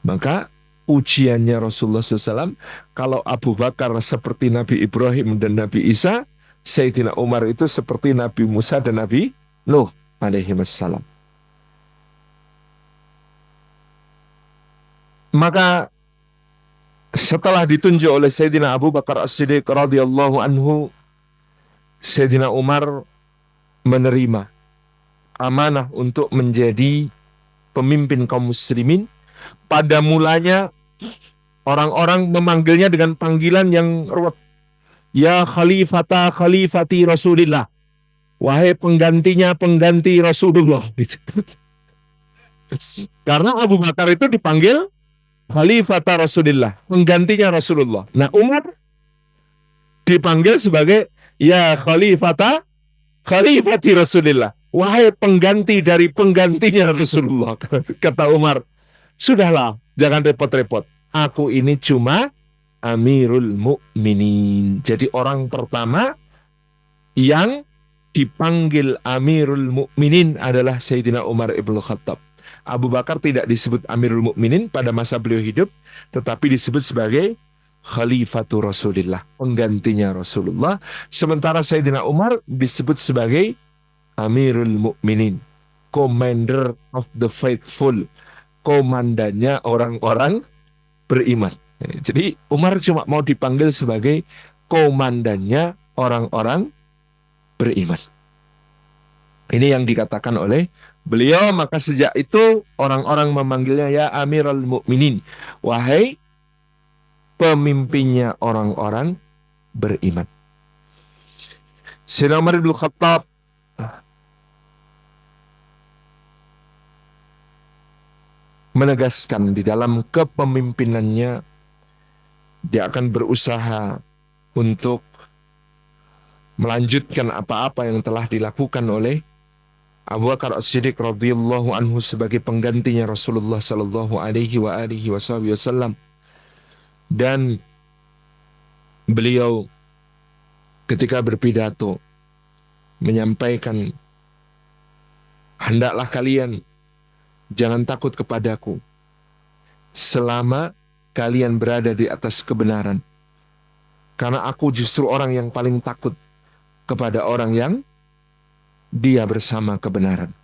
Maka ujiannya Rasulullah SAW, kalau Abu Bakar seperti Nabi Ibrahim dan Nabi Isa, Sayyidina Umar itu seperti Nabi Musa dan Nabi Nuh alaihi wassalam. Maka setelah ditunjuk oleh Sayyidina Abu Bakar As-Siddiq radhiyallahu anhu, Sayyidina Umar menerima amanah untuk menjadi pemimpin kaum muslimin. Pada mulanya orang-orang memanggilnya dengan panggilan yang ruwet. Ya khalifati Rasulillah. Wahai penggantinya pengganti Rasulullah. Karena Abu Bakar itu dipanggil Khalifata Rasulillah, penggantinya Rasulullah. Nah, Umar dipanggil sebagai ya khalifati Rasulillah. Wahai pengganti dari penggantinya Rasulullah. Kata Umar, sudahlah, jangan repot-repot. Aku ini cuma Amirul Mukminin. Jadi orang pertama yang dipanggil Amirul Mukminin adalah Sayyidina Umar ibn Khattab. Abu Bakar tidak disebut Amirul Mukminin pada masa beliau hidup, tetapi disebut sebagai Khalifatu Rasulillah, penggantinya Rasulullah. Sementara Sayyidina Umar disebut sebagai Amirul Mukminin, Commander of the Faithful, komandannya orang-orang beriman. Jadi Umar cuma mau dipanggil sebagai komandannya orang-orang beriman. Ini yang dikatakan oleh beliau. Maka sejak itu orang-orang memanggilnya ya Amirul Mukminin, wahai pemimpinnya orang-orang beriman. Sayyidina Umar bin Khattab menegaskan di dalam kepemimpinannya dia akan berusaha untuk melanjutkan apa-apa yang telah dilakukan oleh Abu Bakar As-Siddiq radhiyallahu anhu sebagai penggantinya Rasulullah sallallahu alaihi wasallam. Dan beliau ketika berpidato menyampaikan, hendaklah kalian jangan takut kepadaku selama kalian berada di atas kebenaran, karena aku justru orang yang paling takut kepada orang yang dia bersama kebenaran.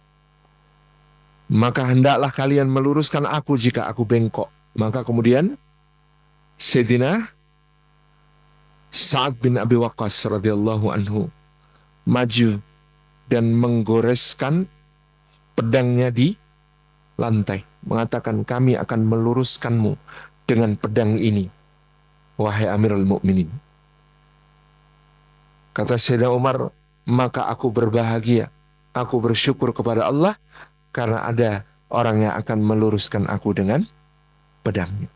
Maka hendaklah kalian meluruskan aku jika aku bengkok. Maka kemudian Sayyidina Sa'ad bin Abi Waqqas radhiyallahu anhu maju dan menggoreskan pedangnya di lantai, mengatakan, kami akan meluruskanmu dengan pedang ini, wahai Amirul Mukminin. Kata Sayyidina Umar, maka aku berbahagia, aku bersyukur kepada Allah karena ada orang yang akan meluruskan aku dengan pedangnya.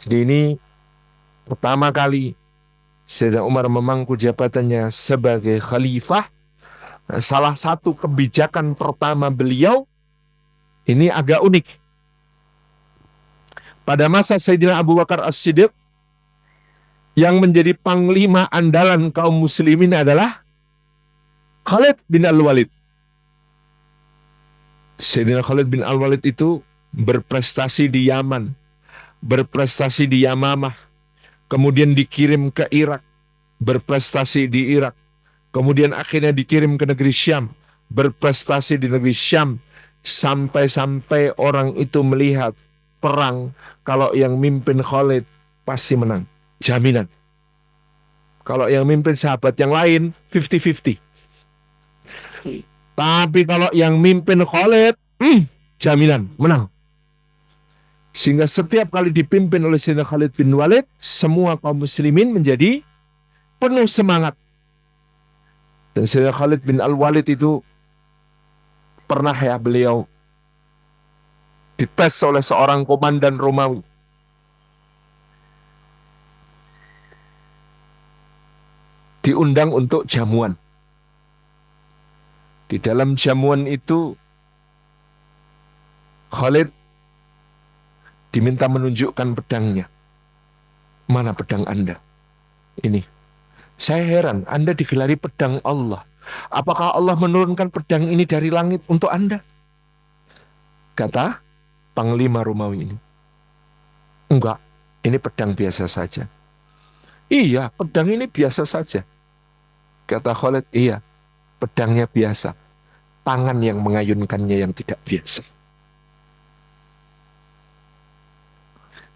Jadi ini pertama kali Sayyidina Umar memangku jabatannya sebagai khalifah. Salah satu kebijakan pertama beliau ini agak unik. Pada masa Sayyidina Abu Bakar As-Siddiq, yang menjadi panglima andalan kaum muslimin adalah Khalid bin Al-Walid. Sayyidina Khalid bin Al-Walid itu berprestasi di Yaman, berprestasi di Yamamah, kemudian dikirim ke Irak, berprestasi di Irak, kemudian akhirnya dikirim ke negeri Syam, berprestasi di negeri Syam, sampai-sampai orang itu melihat perang, kalau yang mimpin Khalid pasti menang, jaminan. Kalau yang mimpin sahabat yang lain 50-50. Tapi kalau yang mimpin Khalid, jaminan menang. Sehingga setiap kali dipimpin oleh Sayyidina Khalid bin Walid, semua kaum muslimin menjadi penuh semangat. Dan Sayyidina Khalid bin Al-Walid itu pernah beliau dites oleh seorang komandan Romawi. Diundang untuk jamuan. Di dalam jamuan itu Khalid diminta menunjukkan pedangnya. Mana pedang Anda? Ini. Saya heran, Anda digelari pedang Allah. Apakah Allah menurunkan pedang ini dari langit untuk Anda? Kata panglima Romawi ini. Enggak, ini pedang biasa saja. Iya, pedang ini biasa saja. Kata Khalid, iya, pedangnya biasa. Tangan yang mengayunkannya yang tidak biasa.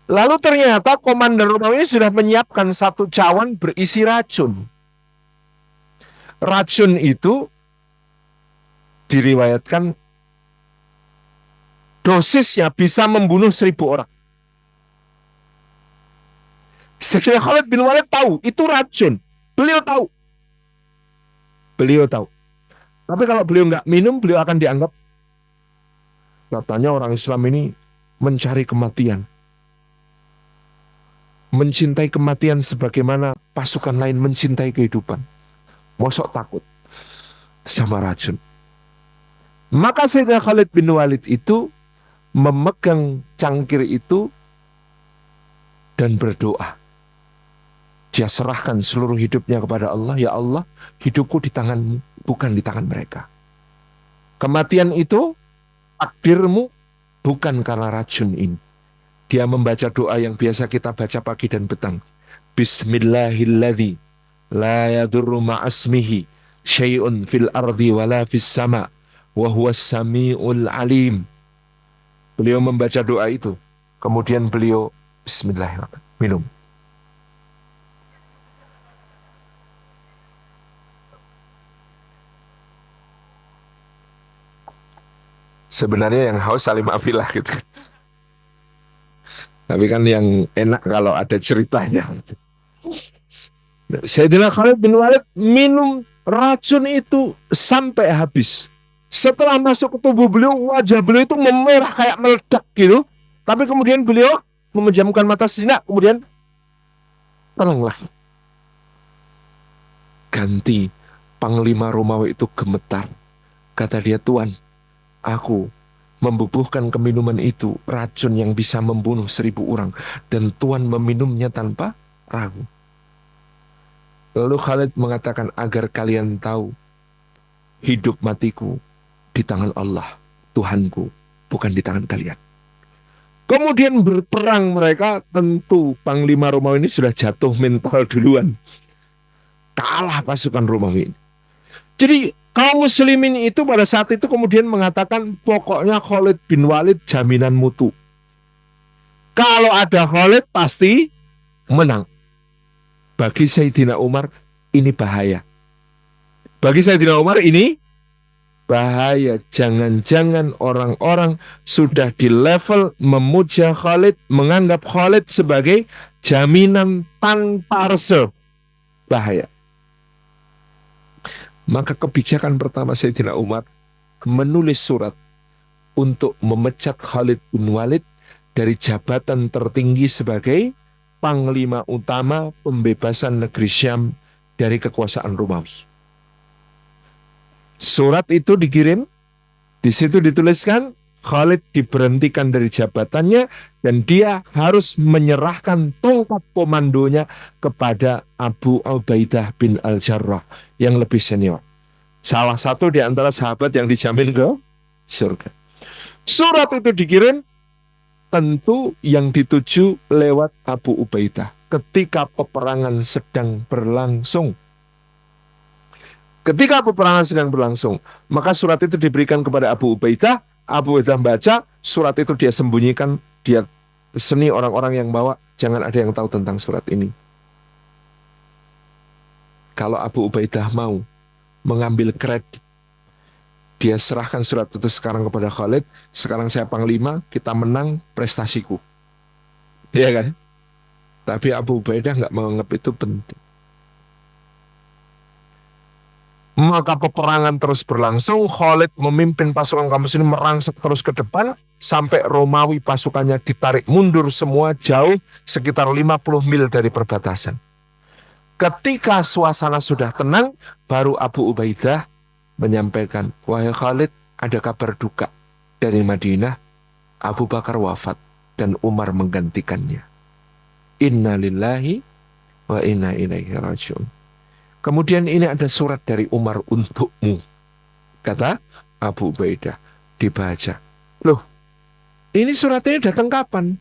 Lalu ternyata komandan Romawi ini sudah menyiapkan satu cawan berisi racun. Racun itu diriwayatkan dosisnya bisa membunuh 1.000 orang. Sayyidina Khalid bin Walid tahu itu racun. Beliau tahu. Tapi kalau beliau nggak minum, beliau akan dianggap, katanya orang Islam ini mencari kematian. Mencintai kematian sebagaimana pasukan lain mencintai kehidupan. Mosok takut sama racun. Maka Sayyidina Khalid bin Walid itu memegang cangkir itu dan berdoa. Dia serahkan seluruh hidupnya kepada Allah. Ya Allah, hidupku di tangan-Mu, bukan di tangan mereka. Kematian itu takdirmu, bukan karena racun ini. Dia membaca doa yang biasa kita baca pagi dan petang. Bismillahilladzi la yadurru ma'asmihi syai'un fil ardi wala fis sama' wa huwas sami'ul alim. Beliau membaca doa itu. Kemudian beliau bismillahirrahmanirrahim, minum. Sebenarnya yang haus Salim Afilah gitu. Tapi kan yang enak kalau ada ceritanya. Sayyidina Khalid bin Walid minum racun itu sampai habis. Setelah masuk ke tubuh beliau, wajah beliau itu memerah kayak meledak gitu. Tapi kemudian beliau memejamkan mata sejenak, kemudian tenanglah. Ganti. Panglima Romawi itu gemetar. Kata dia, Tuan, aku membubuhkan keminuman itu racun yang bisa membunuh 1.000 orang. Dan Tuan meminumnya tanpa ragu. Lalu Khalid mengatakan, agar kalian tahu, hidup matiku di tangan Allah, Tuhanku, bukan di tangan kalian. Kemudian berperang mereka, tentu Panglima Romawi ini sudah jatuh mental duluan. Kalah pasukan Romawi ini. Jadi kaum muslimin itu pada saat itu kemudian mengatakan, pokoknya Khalid bin Walid jaminan mutu. Kalau ada Khalid pasti menang. Bagi Sayyidina Umar ini bahaya. Bagi Sayyidina Umar ini bahaya. Jangan-jangan orang-orang sudah di level memuja Khalid, menganggap Khalid sebagai jaminan tanpa reserve. Bahaya. Maka kebijakan pertama Sayyidina Umar menulis surat untuk memecat Khalid bin Walid dari jabatan tertinggi sebagai panglima utama pembebasan negeri Syam dari kekuasaan Romawi. Surat itu dikirim, di situ dituliskan Khalid diberhentikan dari jabatannya dan dia harus menyerahkan tongkat komandonya kepada Abu Ubaidah bin Al-Jarrah yang lebih senior. Salah satu di antara sahabat yang dijamin ke surga. Surat itu dikirim, tentu yang dituju lewat Abu Ubaidah ketika peperangan sedang berlangsung. Ketika peperangan sedang berlangsung, maka surat itu diberikan kepada Abu Ubaidah. Abu Ubaidah baca, surat itu dia sembunyikan, dia seni orang-orang yang bawa, jangan ada yang tahu tentang surat ini. Kalau Abu Ubaidah mau mengambil kredit, dia serahkan surat itu sekarang kepada Khalid, sekarang saya panglima, kita menang, prestasiku. Iya kan? Tapi Abu Ubaidah nggak menganggap itu penting. Maka peperangan terus berlangsung. Khalid memimpin pasukan kaum muslimin merangsek terus ke depan sampai Romawi pasukannya ditarik mundur semua jauh sekitar 50 mil dari perbatasan. Ketika suasana sudah tenang, baru Abu Ubaidah menyampaikan, wahai Khalid, ada kabar duka dari Madinah. Abu Bakar wafat dan Umar menggantikannya. Inna lillahi wa inna ilaihi rajiun. Kemudian ini ada surat dari Umar untukmu, kata Abu Ubaidah. Dibaca. Loh, ini surat ini datang kapan?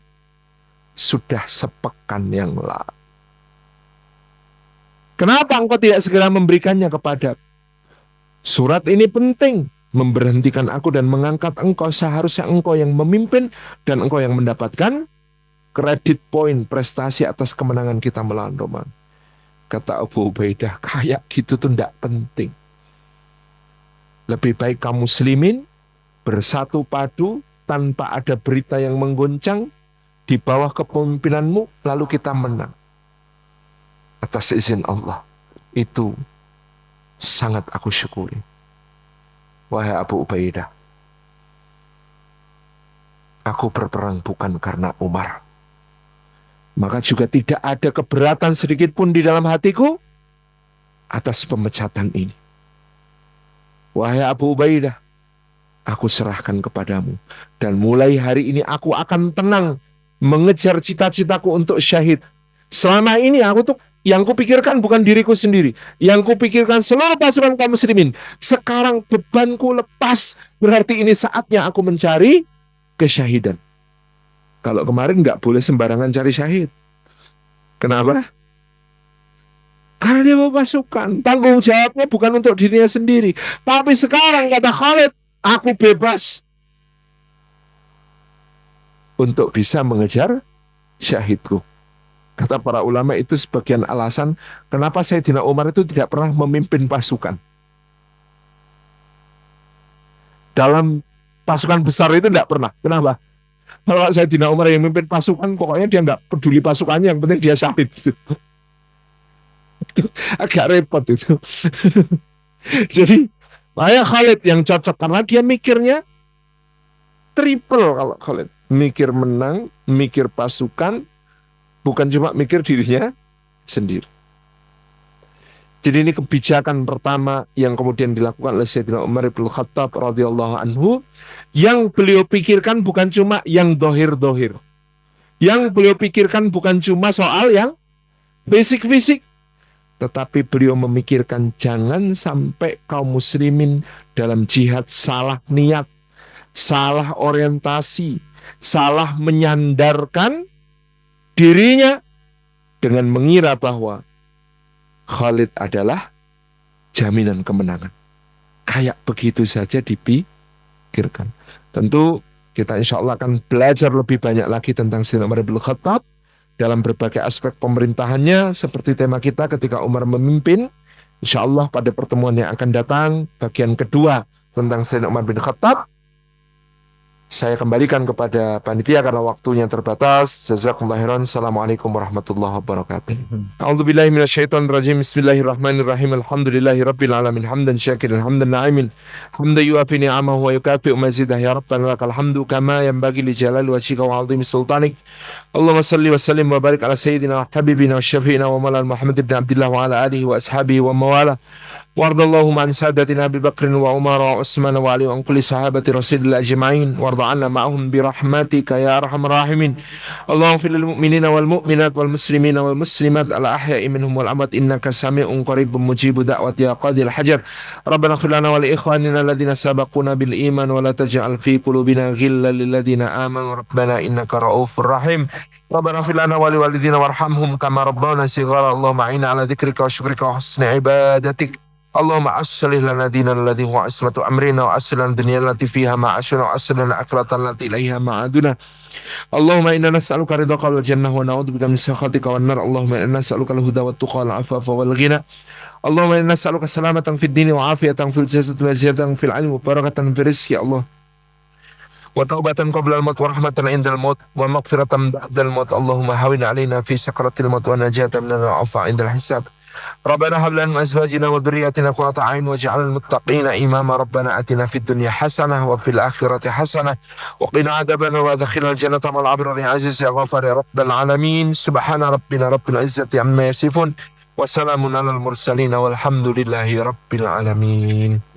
Sudah sepekan yang lalu. Kenapa engkau tidak segera memberikannya kepada? Surat ini penting, memberhentikan aku dan mengangkat engkau. Seharusnya engkau yang memimpin dan engkau yang mendapatkan kredit poin prestasi atas kemenangan kita melawan Romawi. Kata Abu Ubaidah, kayak gitu tuh tidak penting. Lebih baik kaum muslimin bersatu padu tanpa ada berita yang menggoncang di bawah kepemimpinanmu, lalu kita menang. Atas izin Allah, itu sangat aku syukuri. Wahai Abu Ubaidah, aku berperang bukan karena Umar. Maka juga tidak ada keberatan sedikit pun di dalam hatiku atas pemecatan ini. Wahai Abu Ubaidah, aku serahkan kepadamu. Dan mulai hari ini aku akan tenang mengejar cita-citaku untuk syahid. Selama ini aku tuh yang kupikirkan bukan diriku sendiri. Yang kupikirkan seluruh pasukan kaum muslimin. Sekarang bebanku lepas. Berarti ini saatnya aku mencari kesyahidan. Kalau kemarin nggak boleh sembarangan cari syahid. Kenapa? Karena dia mau pasukan. Tanggung jawabnya bukan untuk dirinya sendiri. Tapi sekarang kata Khalid, aku bebas untuk bisa mengejar syahidku. Kata para ulama itu sebagian alasan kenapa Sayyidina Umar itu tidak pernah memimpin pasukan. Dalam pasukan besar itu tidak pernah. Kenapa? Kalau Sayyidina Umar yang memimpin pasukan, pokoknya dia nggak peduli pasukannya, yang penting dia syahid. Agak repot itu. Jadi, saya Khalid yang cocok karena dia mikirnya triple kalau Khalid. Mikir menang, mikir pasukan, bukan cuma mikir dirinya sendiri. Jadi ini kebijakan pertama yang kemudian dilakukan oleh Sayyidina Umar bin Khattab radhiyallahu anhu, yang beliau pikirkan bukan cuma yang dohir-dohir. Yang beliau pikirkan bukan cuma soal yang fisik-fisik, tetapi beliau memikirkan jangan sampai kaum muslimin dalam jihad salah niat, salah orientasi, salah menyandarkan dirinya dengan mengira bahwa Khalid adalah jaminan kemenangan. Kayak begitu saja dipikirkan. Tentu kita insya Allah akan belajar lebih banyak lagi tentang Sayyidina Umar bin Khattab dalam berbagai aspek pemerintahannya, seperti tema kita ketika Umar memimpin. Insya Allah pada pertemuan yang akan datang, bagian kedua tentang Sayyidina Umar bin Khattab, saya kembalikan kepada panitia karena waktunya terbatas. Jazakumullah khairan. Assalamualaikum warahmatullahi wabarakatuh. A'udzubillahi minasyaitonir rajim. Bismillahirrahmanirrahim. Alhamdulillahi rabbil alamin. Hamdan syakiran, hamdan na'imin. Hamdan yuafi ni'amahu wa yukafi'u mazidah. Ya Rabbana lakal hamdu kama yanbaghi li jalali wajhika wa 'azimi sultanik. Allahumma salli wa sallim wa barik ala sayyidina wa habibina wa syafi'ina wa maulana Muhammad ibn Abdullah wa ala alihi wa ashabihi wa mawala. وارض اللهم عن سادتنا أبي بكر وعمر وعثمان وعلي وعن كل صحابة رسول الله أجمعين وارض عنا معهم برحمتك يا أرحم الراحمين. اللهم اغفر للمؤمنين والمؤمنات والمسلمين والمسلمات الأحياء منهم والأموات إنك سميع قريب مجيب دعوة يا قاضي الحجر. ربنا اغفر لنا ولإخواننا الذين سبقونا بالإيمان ولا تجعل في قلوبنا غلا للذين آمنوا ربنا إنك رؤوف رحيم. ربنا اغفر لنا ولوالدينا وارحمهم كما ربونا صغارا. اللهم أعنا على ذكرك وشكرك وحسن عبادتك. اللهم أصلح لنا ديننا الذي هو عصمة أمرنا وأصلح لنا الدنيا التي فيها معاشنا وأصلح لنا الآخرة التي إليها معادنا. اللهم إنا نسألك رضاك والجنة ونعوذ بك من سخطك والنار. اللهم إنا نسألك الهدى والتقى والعفاف والغنى. اللهم إنا نسألك سلامة في الدين وعافية في الجسد وزيادة في العلم وبركة في الرزق يا الله، وتوبة قبل الموت ورحمة عند الموت ومغفرة بعد الموت. اللهم هون علينا في سكرة الموت ونجاة من العفو عند الحساب. ربنا هب لنا من أزواجنا وذرياتنا قرة أعين واجعل المتقين إماما. ربنا آتنا في الدنيا حسنة وفي الآخرة حسنة وقنا عذاب النار وادخلنا الجنة مع الأبرار يا عزيز يا غفار يا رب العالمين. سبحان ربنا رب العزة عما يصفون وسلام على المرسلين والحمد لله رب العالمين.